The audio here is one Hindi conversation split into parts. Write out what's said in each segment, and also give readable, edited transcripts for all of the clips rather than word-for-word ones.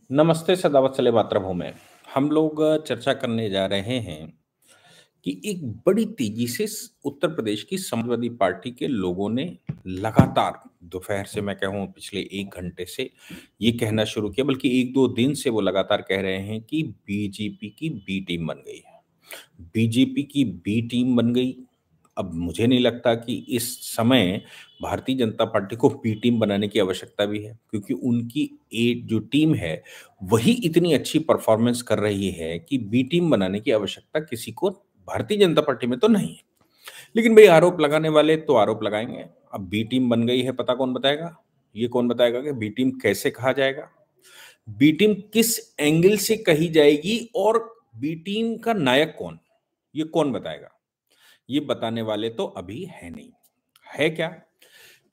नमस्ते सदावत सले मातृभूमि। हम लोग चर्चा करने जा रहे हैं कि एक बड़ी तेजी से उत्तर प्रदेश की समाजवादी पार्टी के लोगों ने लगातार दोपहर से मैं कहूँ पिछले 1 घंटे से ये कहना शुरू किया, बल्कि 1-2 दिन से वो लगातार कह रहे हैं कि बीजेपी की बी टीम बन गई है। बीजेपी की बी टीम बन गई। अब मुझे नहीं लगता कि इस समय भारतीय जनता पार्टी को बी टीम बनाने की आवश्यकता भी है, क्योंकि उनकी एक जो टीम है, वही इतनी अच्छी परफॉर्मेंस कर रही है कि बी टीम बनाने की आवश्यकता किसी को भारतीय जनता पार्टी में तो नहीं है। लेकिन भई आरोप लगाने वाले तो आरोप लगाएँगे। अब बी टीम बन गई है, पता कौन बताएगा? ये कौन बताएगा कि बी टीम कैसे कहा जाएगा? बी टीम किस एंगल से कही जाएगी और बी टीम का नायक कौन? ये कौन बताएगा? ये बताने वाले तो अभी है नहीं। है क्या?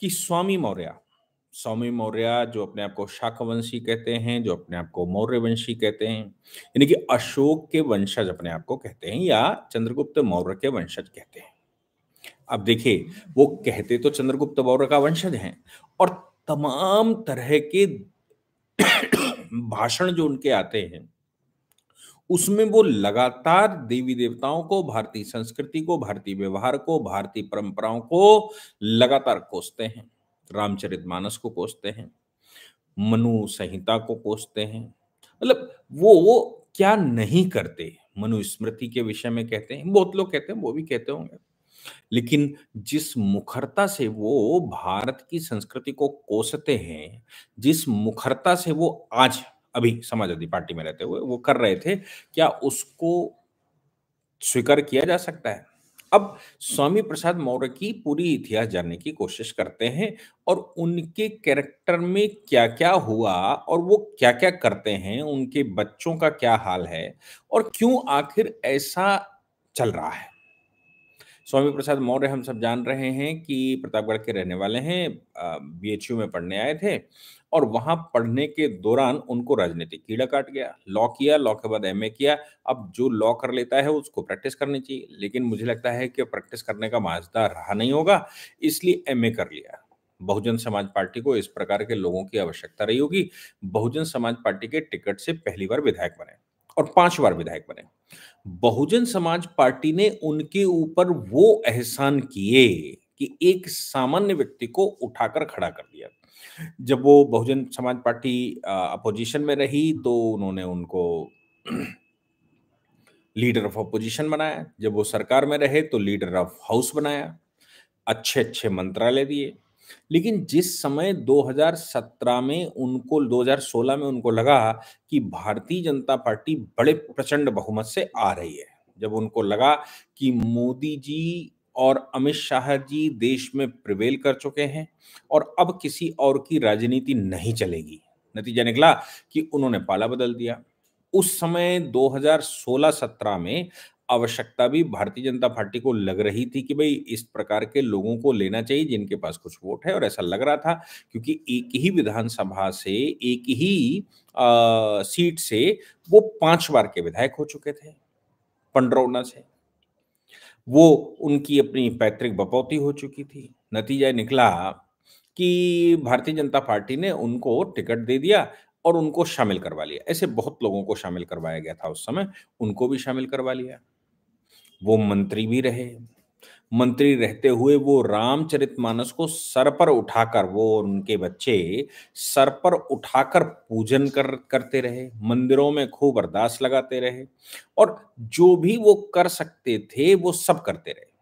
कि स्वामी मौर्य जो अपने आप को शाकवंशी कहते हैं, जो अपने आप को मौर्यवंशी कहते हैं, यानी कि अशोक के वंशज अपने आप को कहते हैं या चंद्रगुप्त मौर्य के वंशज कहते हैं। अब देखिए, वो कहते तो चंद्रगुप्त मौर्य का वंशज हैं और तमाम तरह के भाषण जो उनके आते हैं, उसमें वो लगातार देवी-देवताओं को, भारतीय संस्कृति को, भारतीय व्यवहार को, भारतीय परंपराओं को लगातार कोसते हैं। रामचरितमानस को कोसते हैं, मनु संहिता को कोसते हैं। मतलब वो क्या नहीं करते, मनुस्मृति के विषय में कहते हैं, बहुत लोग कहते हैं, वो भी कहते होंगे। लेकिन जिस मुखरता से वो भारत की संस्कृति को कोसते हैं, जिस मुखरता से वो आज अभी समाजवादी पार्टी में रहते हुए वो कर रहे थे, क्या उसको स्वीकार किया जा सकता है? अब स्वामी प्रसाद मौर्य की पूरी इतिहास जानने की कोशिश करते हैं और उनके कैरेक्टर में क्या-क्या हुआ और वो क्या-क्या करते हैं, उनके बच्चों का क्या हाल है और क्यों आखिर ऐसा चल रहा है? स्वामी प्रसाद मौर्य हम सब जान रहे हैं कि प्रतापगढ़ के रहने वाले हैं। बीएचयू में पढ़ने आए थे और वहाँ पढ़ने के दौरान उनको राजनीतिक कीड़ा काट गया। लॉ किया, लॉ के बाद एमए किया। अब जो लॉ कर लेता है उसको प्रैक्टिस करनी चाहिए, लेकिन मुझे लगता है कि प्रैक्टिस करने का माजदा रहा नहीं होगा, इसलिए एमए कर लिया। बहुजन समाज पार्टी को इस प्रकार के लोगों की आवश्यकता रही होगी। बहुजन समाज पार्टी के टिकट से पहली बार विधायक बने और 5 बार विधायक बने। बहुजन समाज पार्टी ने उनके ऊपर वो एहसान किए कि एक सामान्य व्यक्ति को उठाकर खड़ा कर दिया। जब वो बहुजन समाज पार्टी अपोजिशन में रही तो उन्होंने उनको लीडर ऑफ अपोजिशन बनाया। जब वो सरकार में रहे तो लीडर ऑफ हाउस बनाया। अच्छे-अच्छे मंत्रालय दिए। लेकिन जिस समय 2017 में उनको 2016 में उनको लगा कि भारतीय जनता पार्टी बड़े प्रचंड बहुमत से आ रही है। जब उनको लगा कि मोदी जी और अमित शाह जी देश में प्रिवेल कर चुके हैं और अब किसी और की राजनीति नहीं चलेगी। नतीजा निकला कि उन्होंने पाला बदल दिया। उस समय 2016-17 में आवश्यकता भी भारतीय जनता पार्टी को लग रही थी कि भई इस प्रकार के लोगों को लेना चाहिए जिनके पास कुछ वोट है और ऐसा लग रहा था क्योंकि एक ही विधानसभा से, एक ही सीट से वो 5 बार के विधायक हो चुके थे, पंडरौना से। वो उनकी अपनी पैतृक बपौती हो चुकी थी। नतीजा निकला कि भारतीय जनता पार्टी ने उनको टिकट दे दिया और उनको शामिल करवा लिया। ऐसे बहुत लोगों को शामिल करवाया गया था उस समय, उनको भी शामिल करवा लिया। वो मंत्री भी रहे। मंत्री रहते हुए वो रामचरितमानस को सर पर उठाकर वो और उनके बच्चे सर पर उठाकर पूजन करते रहे, मंदिरों में खूब अरदास लगाते रहे और जो भी वो कर सकते थे, वो सब करते रहे।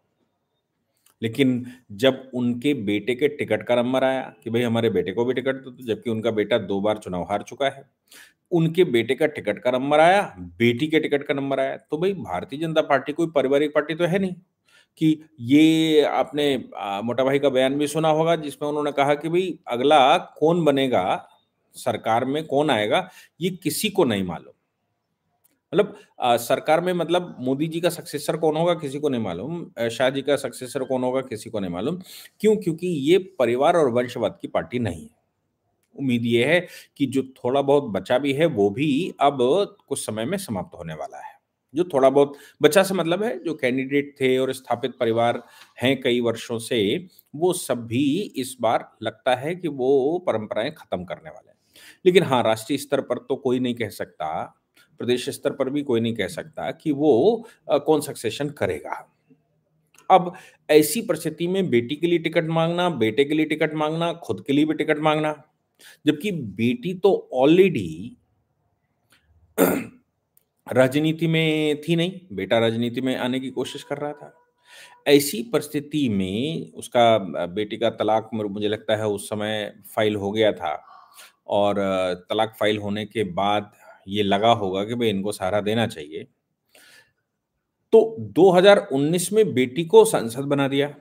लेकिन जब उनके बेटे के टिकट का नंबर आया कि भई हमारे बेटे को भी टिकट दो, तो जबकि उनका बेटा 2 बार चुनाव हार चुका है। उनके बेटे का टिकट का नंबर आया, बेटी के टिकट का नंबर आया, तो भई भारतीय जनता पार्टी कोई पारिवारिक पार्टी तो है नहीं कि ये आपने मोटा भाई का बयान भी सुना होगा जिसमें उन्होंने कहा कि भई अगला कौन बनेगा, सरकार में कौन आएगा, ये किसी को नहीं मालूम। मतलब सरकार में मतलब मोदी जी का सक्सेसर कौन होगा किसी को नहीं मालूम, शाह जी का सक्सेसर कौन होगा किसी को नहीं मालूम। क्यों? क्योंकि ये परिवार और वंशवाद की पार्टी नहीं है। उम्मीद ये है कि जो थोड़ा बहुत बचा भी है वो भी अब कुछ समय में समाप्त होने वाला है। जो थोड़ा बहुत बचा से मतलब है जो कैंडिडेट थे और स्थापित परिवार हैं कई वर्षों से, वो सब भी इस बार लगता है कि वो परंपराएँ खत्म करने वाले हैं। लेकिन हाँ, राष्ट्रीय स्तर पर तो कोई नहीं कह सकता, प्रदेश स्तर पर भी कोई नहीं कह सकता कि वो कौन सक्सेशन करेगा। अब ऐसी परिस्थिति में बेटी के लिए टिकट माँगना, बेटे के लिए टिकट माँगना, खुद के लिए भी टिकट माँगना, जबकि बेटी तो ऑलरेडी राजनीति में थी नहीं, बेटा राजनीति में आने की कोशिश कर रहा था। ऐसी परिस्थिति में उसका बेटी का तलाक मुझे लगता है उस समय फ़ाइल हो गया था और तलाक फ़ाइल होने के बाद ये लगा होगा कि भई इनको सहारा देना चाहिए। तो 2019 में बेटी को सांसद बना दिया।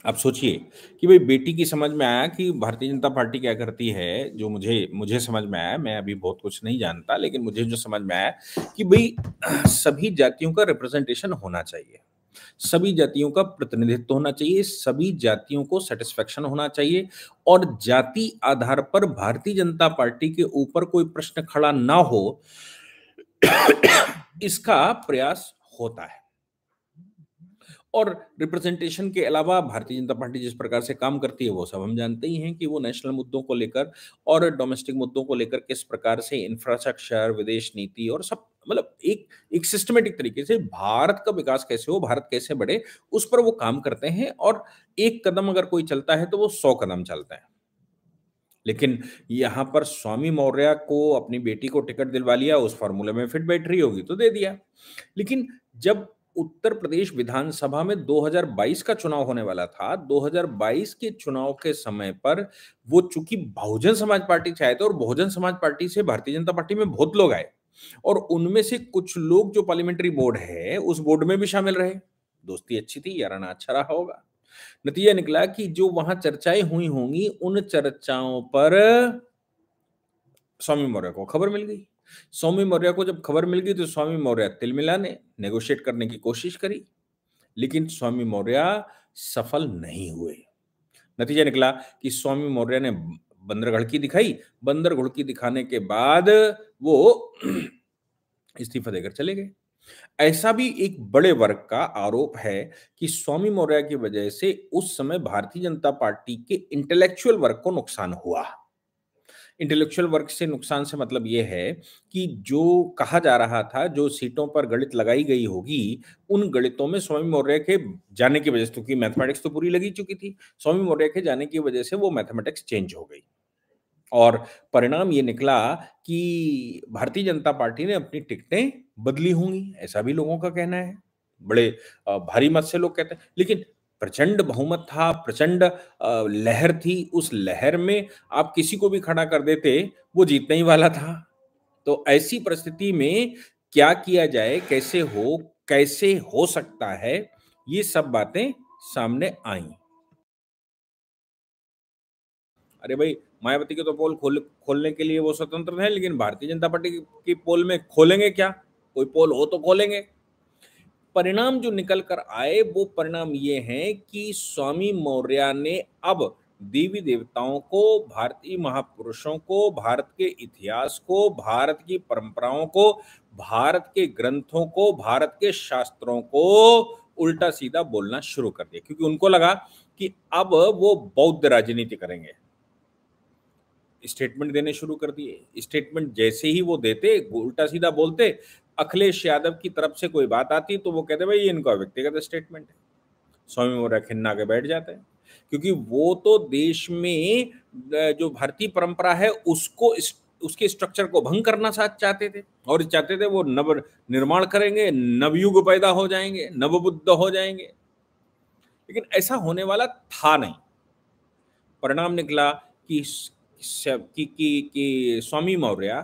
अब सोचिए कि भई बेटी की समझ में आया कि भारतीय जनता पार्टी क्या करती है, जो मुझे मुझे समझ में आया, मैं अभी बहुत कुछ नहीं जानता, लेकिन मुझे जो समझ में आया कि भई सभी जातियों का रिप्रेजेंटेशन होना चाहिए। सभी जातियों का प्रतिनिधित्व होना चाहिए, सभी जातियों को सैटिस्फैक्शन होना चाहिए और जाति आधार पर भारतीय जनता पार्टी के ऊपर कोई प्रश्न खड़ा ना हो, इसका प्रयास होता है। और रिप्रेजेंटेशन के अलावा भारतीय जनता पार्टी जिस प्रकार से काम करती है वो सब हम जानते ही हैं कि वो नेशनल मुद्दों को लेकर और डोमेस्टिक मुद्दों को लेकर किस प्रकार से इंफ्रास्ट्रक्चर, विदेश नीति और सब मतलब एक एक सिस्टमैटिक तरीके से भारत का विकास कैसे हो, भारत कैसे बढ़े, उस पर वो काम करते हैं और एक कदम अगर कोई चलता है तो वो 100 कदम चलते हैं। लेकिन यहाँ पर स्वामी मौर्य को अपनी बेटी को टिकट दिलवा लिया, उस फ़ॉर्मूले में फिट बैठ रही होगी तो दे दिया। लेकिन जब उत्तर प्रदेश विधानसभा में 2022 का चुनाव होने वाला था, 2022 के चुनाव के समय पर वो चूँकि बहुजन समाज पार्टी से आए थे और बहुजन समाज पार्टी से भारतीय जनता पार्टी में बहुत लोग आए और उनमें से कुछ लोग जो पार्लियामेंट्री बोर्ड है, उस बोर्ड में भी शामिल रहे। दोस्ती अच्छी थी, याराना अच्छा रहा होगा। नतीजा निकला कि जो वहाँ चर्चाएँ हुई होंगी, उन चर्चाओं पर स्वामी मौर्य को खबर मिल गई। स्वामी मौर्य को जब खबर मिल गई तो स्वामी मौर्य तिलमिलाने, नेगोशिएट करने की कोशिश करी, लेकिन स्वामी मौर्य सफल नहीं हुए। नतीजा निकला कि स्वामी मौर्य ने बंदर घड़की दिखाई, बंदर घुड़की दिखाने के बाद वो इस्तीफा देकर चले गए। ऐसा भी एक बड़े वर्ग का आरोप है कि स्वामी मौर्य की वजह से उस समय भारतीय जनता पार्टी के इंटेलेक्चुअल वर्ग को नुकसान हुआ। इंटेलेक्चुअल वर्ग से नुकसान से मतलब ये है कि जो कहा जा रहा था, जो सीटों पर गणित लगाई गई होगी, उन गणितों में स्वामी मौर्य के जाने की वजह से क्योंकि मैथमेटिक्स तो पूरी लगी चुकी थी, स्वामी मौर्य के जाने की वजह से वो मैथमेटिक्स चेंज हो गई। और परिणाम ये निकला कि भारतीय जनता पार्टी ने अपनी टिकटें बदली होंगी, ऐसा भी लोगों का कहना है। बड़े भारी मत से लोग कहते हैं, लेकिन प्रचंड बहुमत था, प्रचंड लहर थी, उस लहर में आप किसी को भी खड़ा कर देते, वो जीतने ही वाला था। तो ऐसी परिस्थिति में क्या किया जाए, कैसे हो सकता है, ये सब बातें सामने आईं। अरे भाई, मायावती के तो पोल खोलने के लिए वो स्वतंत्र हैं, लेकिन भारतीय जनता पार्टी की पोल में खोलेंगे क्या? कोई पोल हो तो खोलेंगे। परिणाम जो निकल कर आए वो परिणाम ये हैं कि स्वामी मौर्य ने अब देवी देवताओं को, भारतीय महापुरुषों को, भारत के इतिहास को, भारत की परंपराओं को, भारत के ग्रंथों को, भारत के शास्त्रों को उल्टा सीधा बोलना शुरू कर दिया क्योंकि उनको लगा कि अब वो बौद्ध राजनीति करेंगे। स्टेटमेंट देने शुरू कर दिए। स्टेटमेंट जैसे ही वो देते, उल्टा सीधा बोलते, अखिलेश यादव की तरफ से कोई बात आती तो वो कहते भाई ये इनका व्यक्तिगत स्टेटमेंट है। स्वामी मौर्य खिन्ना के बैठ जाते हैं क्योंकि वो तो देश में जो भारतीय परंपरा है उसको उसके स्ट्रक्चर को भंग करना चाहते थे और चाहते थे वो नव निर्माण करेंगे, नवयुग पैदा हो जाएंगे, नवबुद्ध हो जाएंगे, लेकिन ऐसा होने वाला था नहीं। परिणाम निकला कि स्वामी मौर्य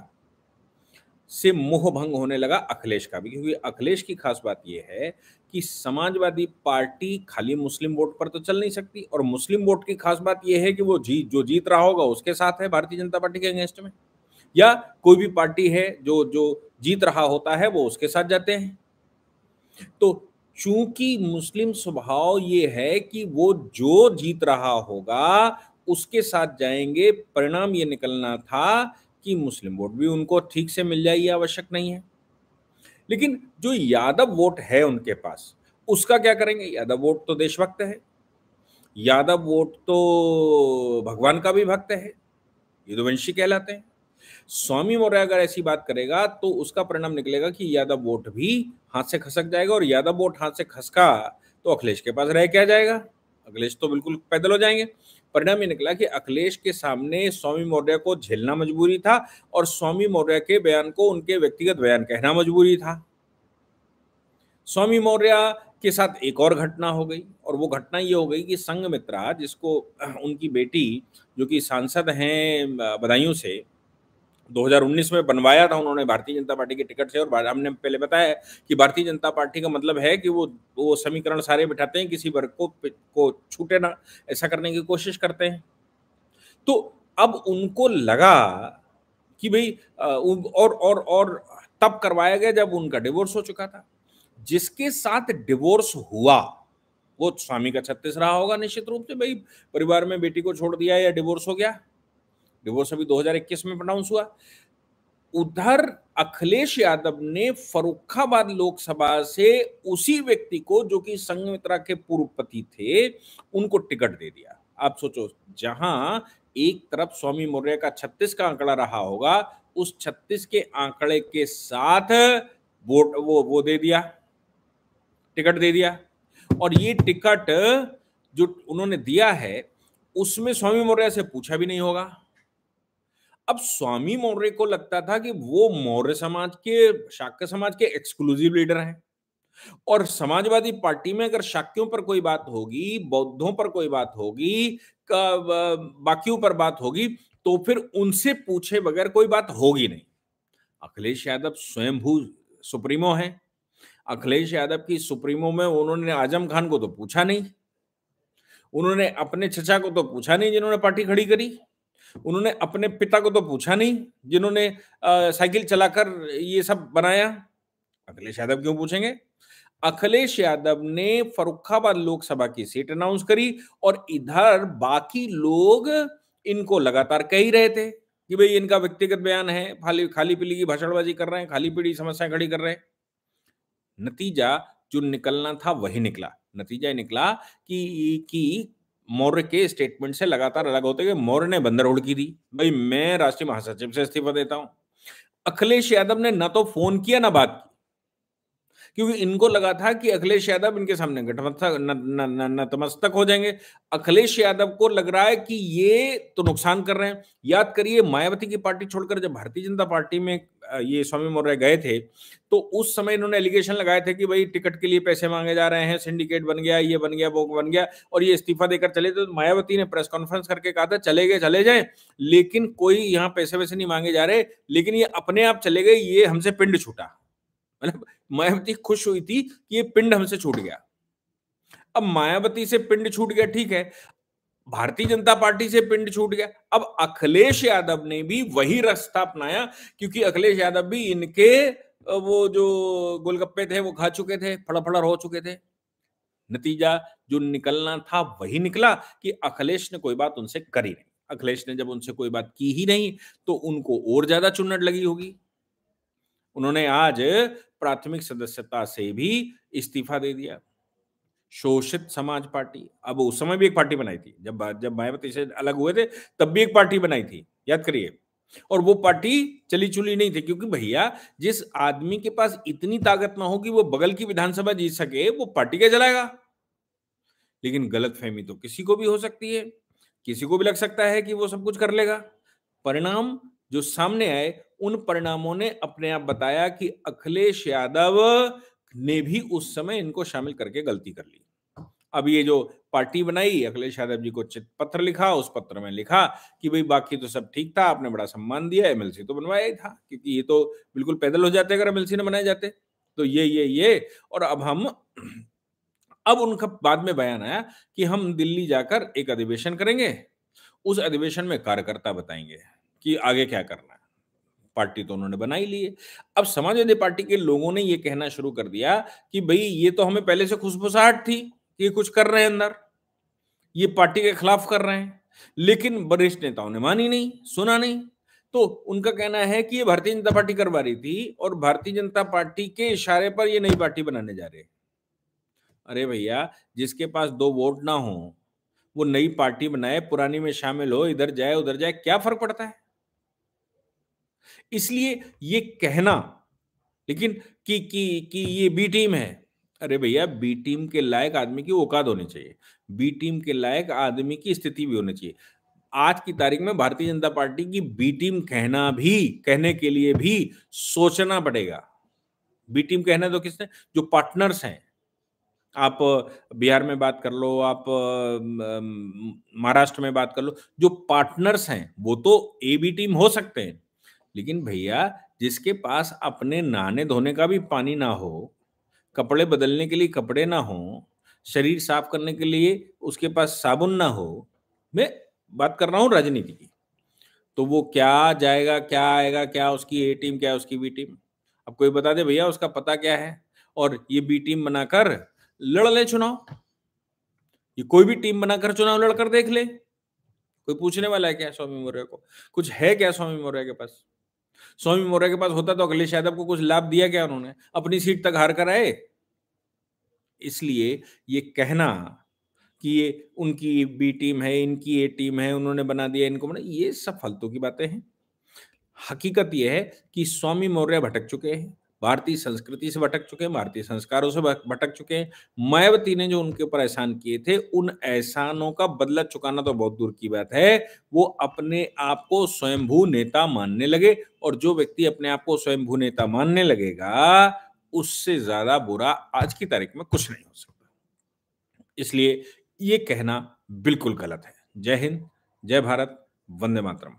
से मोह भंग होने लगा अखिलेश का भी क्योंकि अखिलेश की खास बात यह है कि समाजवादी पार्टी खाली मुस्लिम वोट पर तो चल नहीं सकती और मुस्लिम वोट की खास बात यह है कि वो जो जीत रहा होगा उसके साथ है भारतीय जनता पार्टी के अगेंस्ट में, या कोई भी पार्टी है जो जो जीत रहा होता है वो उसके साथ जाते हैं। तो चूंकि मुस्लिम स्वभाव ये है कि वो जो जीत रहा होगा उसके साथ जाएंगे, परिणाम ये निकलना था कि मुस्लिम वोट भी उनको ठीक से मिल जाए ये आवश्यक नहीं है। लेकिन जो यादव वोट है उनके पास उसका क्या करेंगे? यादव वोट तो देशभक्त है, यादव वोट तो भगवान का भी भक्त है, यदुवंशी कहलाते हैं। स्वामी मौर्य अगर ऐसी बात करेगा तो उसका परिणाम निकलेगा कि यादव वोट भी हाथ से खसक जाएगा, और यादव वोट हाथ से खसका तो अखिलेश के पास रह क्या जाएगा? अखिलेश तो बिल्कुल पैदल हो जाएंगे। परिणाम ये निकला कि अखिलेश के सामने स्वामी मौर्य को झेलना मजबूरी था, और स्वामी मौर्य के बयान को उनके व्यक्तिगत बयान कहना मजबूरी था। स्वामी मौर्य के साथ एक और घटना हो गई, और वो घटना ये हो गई कि संघमित्रा, जिसको उनकी बेटी जो कि सांसद हैं बदायूं से, 2019 में बनवाया था उन्होंने भारतीय जनता पार्टी के टिकट से। और हमने पहले बताया कि भारतीय जनता पार्टी का मतलब है कि वो समीकरण सारे बिठाते हैं, किसी वर्ग को छूटे ना, ऐसा करने की कोशिश करते हैं। तो अब उनको लगा कि भाई और तब करवाया गया जब उनका डिवोर्स हो चुका था। जिसके साथ डिवोर्स हुआ वो स्वामी का 36 रहा होगा निश्चित रूप से। भाई परिवार में बेटी को छोड़ दिया या डिवोर्स हो गया, डिवोर्स अभी 2021 में प्रोनाउंस हुआ। उधर अखिलेश यादव ने फर्रुखाबाद लोकसभा से उसी व्यक्ति को, जो कि संघमित्रा के पूर्व पति थे, उनको टिकट दे दिया। आप सोचो, जहां एक तरफ स्वामी मौर्य का 36 का आंकड़ा रहा होगा, उस 36 के आंकड़े के साथ वोट वो दे दिया, टिकट दे दिया। और ये टिकट जो उन्होंने दिया है उसमें स्वामी मौर्य से पूछा भी नहीं होगा। अब स्वामी मौर्य को लगता था कि वो मौर्य समाज के, शाक्य समाज के एक्सक्लूसिव लीडर हैं, और समाजवादी पार्टी में अगर शाक्यों पर कोई बात होगी, बौद्धों पर कोई बात होगी, बाकियों पर बात होगी, तो फिर उनसे पूछे बगैर कोई बात होगी नहीं। अखिलेश यादव स्वयंभू सुप्रीमो है। अखिलेश यादव की सुप्रीमो में उन्होंने आजम खान को तो पूछा नहीं, उन्होंने अपने चचा को तो पूछा नहीं जिन्होंने पार्टी खड़ी करी, उन्होंने अपने पिता को तो पूछा नहीं जिन्होंने साइकिल चलाकर ये सब बनाया। अखिलेश यादव क्यों पूछेंगे? अखिलेश यादव ने फर्रुखाबाद लोकसभा की सीट अनाउंस करी, और इधर बाकी लोग इनको लगातार कह ही रहे थे कि भाई इनका व्यक्तिगत बयान है, खाली खाली पीली की भाषणबाजी कर रहे हैं, खाली पीली समस्या खड़ी कर रहे हैं। नतीजा जो निकलना था वही निकला। नतीजा ये निकला कि मौर्य के स्टेटमेंट से लगातार अलग होते गए। मौर्य ने बंदर उड़ की दी, भाई मैं राष्ट्रीय महासचिव से इस्तीफा देता हूं। अखिलेश यादव ने ना तो फोन किया ना बात की, क्योंकि इनको लगा था कि अखिलेश यादव इनके सामने नतमस्तक हो जाएंगे। अखिलेश यादव को लग रहा है कि ये तो नुकसान कर रहे हैं। याद करिए, मायावती की पार्टी छोड़कर जब भारतीय जनता पार्टी में ये स्वामी मौर्य गए थे, तो उस समय इन्होंने एलिगेशन लगाए थे कि भाई टिकट के लिए पैसे मांगे जा रहे हैं, सिंडिकेट बन गया, ये बन गया, वो बन गया, और ये इस्तीफा देकर चले। तो मायावती ने प्रेस कॉन्फ्रेंस करके कहा था चले गए चले जाएं, लेकिन कोई यहाँ पैसे वैसे नहीं मांगे जा रहे, लेकिन ये अपने आप चले गए, ये हमसे पिंड छूटा। मतलब मायावती खुश हुई थी कि ये पिंड हमसे छूट गया। अब मायावती से पिंड छूट गया, ठीक है, भारतीय जनता पार्टी से पिंड छूट गया। अब अखिलेश यादव ने भी वही रास्ता अपनाया, क्योंकि अखिलेश यादव भी इनके वो जो गोलगप्पे थे वो खा चुके थे, फड़फड़ हो चुके थे। नतीजा जो निकलना था वही निकला कि अखिलेश ने कोई बात उनसे करी नहीं। अखिलेश ने जब उनसे कोई बात की ही नहीं, तो उनको और ज्यादा चुन्नट लगी होगी। उन्होंने आज प्राथमिक सदस्यता से भी इस्तीफा दे दिया। शोषित समाज पार्टी, अब उस समय भी एक पार्टी बनाई थी, जब मायावती से अलग हुए थे तब भी एक पार्टी बनाई थी, याद करिए। और वो पार्टी चली चुली नहीं थी, क्योंकि भैया जिस आदमी के पास इतनी ताकत ना हो कि वो बगल की विधानसभा जीत सके, वो पार्टी क्या चलाएगा? लेकिन गलतफहमी तो किसी को भी हो सकती है, किसी को भी लग सकता है कि वो सब कुछ कर लेगा। परिणाम जो सामने आए, उन परिणामों ने अपने आप बताया कि अखिलेश यादव ने भी उस समय इनको शामिल करके गलती कर ली। अब ये जो पार्टी बनाई, अखिलेश यादव जी को चिट पत्र लिखा, उस पत्र में लिखा कि भाई बाकी तो सब ठीक था, आपने बड़ा सम्मान दिया, एमएलसी तो बनवाया ही था, क्योंकि ये तो बिल्कुल पैदल हो जाते अगर एमएलसी न बनाए जाते। तो ये और अब उनका बाद में बयान आया कि हम दिल्ली जाकर एक अधिवेशन करेंगे, उस अधिवेशन में कार्यकर्ता बताएंगे कि आगे क्या करना है। पार्टी तो उन्होंने बना ही ली है। अब समाजवादी पार्टी के लोगों ने ये कहना शुरू कर दिया कि भाई ये तो हमें पहले से खुशबुसाहट थी कि ये कुछ कर रहे हैं अंदर, ये पार्टी के खिलाफ कर रहे हैं, लेकिन वरिष्ठ नेताओं ने मानी नहीं, सुना नहीं। तो उनका कहना है कि ये भारतीय जनता पार्टी करवा रही थी, और भारतीय जनता पार्टी के इशारे पर ये नई पार्टी बनाने जा रहे हैं। अरे भैया, जिसके पास 2 वोट ना हो वो नई पार्टी बनाए, पुरानी में शामिल हो, इधर जाए उधर जाए, क्या फर्क पड़ता है? इसलिए ये कहना, लेकिन कि ये बी टीम है, अरे भैया बी टीम के लायक आदमी की औकात होनी चाहिए, बी टीम के लायक आदमी की स्थिति भी होनी चाहिए। आज की तारीख में भारतीय जनता पार्टी की बी टीम कहने के लिए भी सोचना पड़ेगा। बी टीम कहना तो किसने, जो पार्टनर्स हैं, आप बिहार में बात कर लो, आप महाराष्ट्र में बात कर लो, जो पार्टनर्स हैं वो तो ए बी टीम हो सकते हैं, लेकिन भैया जिसके पास अपने नहाने धोने का भी पानी ना हो, कपड़े बदलने के लिए कपड़े ना हो, शरीर साफ करने के लिए उसके पास साबुन ना हो, मैं बात कर रहा हूं राजनीति की, तो वो क्या जाएगा, क्या आएगा, क्या उसकी ए टीम, क्या उसकी बी टीम? अब कोई बता दे भैया उसका पता क्या है, और ये बी टीम बनाकर लड़ ले चुनाव, ये कोई भी टीम बनाकर चुनाव लड़कर देख ले। कोई पूछने वाला है क्या स्वामी मौर्य को? कुछ है क्या स्वामी मौर्य के पास? स्वामी मौर्य के पास होता तो अखिलेश यादव को कुछ लाभ दिया क्या उन्होंने? अपनी सीट तक हार कर आए। इसलिए ये कहना कि ये उनकी बी टीम है, इनकी ए टीम है, उन्होंने बना दिया, इनको बना, ये सब फालतू की बातें हैं। हकीकत यह है कि स्वामी मौर्य भटक चुके हैं, भारतीय संस्कृति से भटक चुके हैं, भारतीय संस्कारों से भटक चुके हैं। मायावती ने जो उनके ऊपर एहसान किए थे, उन एहसानों का बदला चुकाना तो बहुत दूर की बात है, वो अपने आप को स्वयंभू नेता मानने लगे, और जो व्यक्ति अपने आप को स्वयंभू नेता मानने लगेगा, उससे ज्यादा बुरा आज की तारीख में कुछ नहीं हो सकता। इसलिए ये कहना बिल्कुल गलत है। जय हिंद, जय भारत, वंदे मातरम।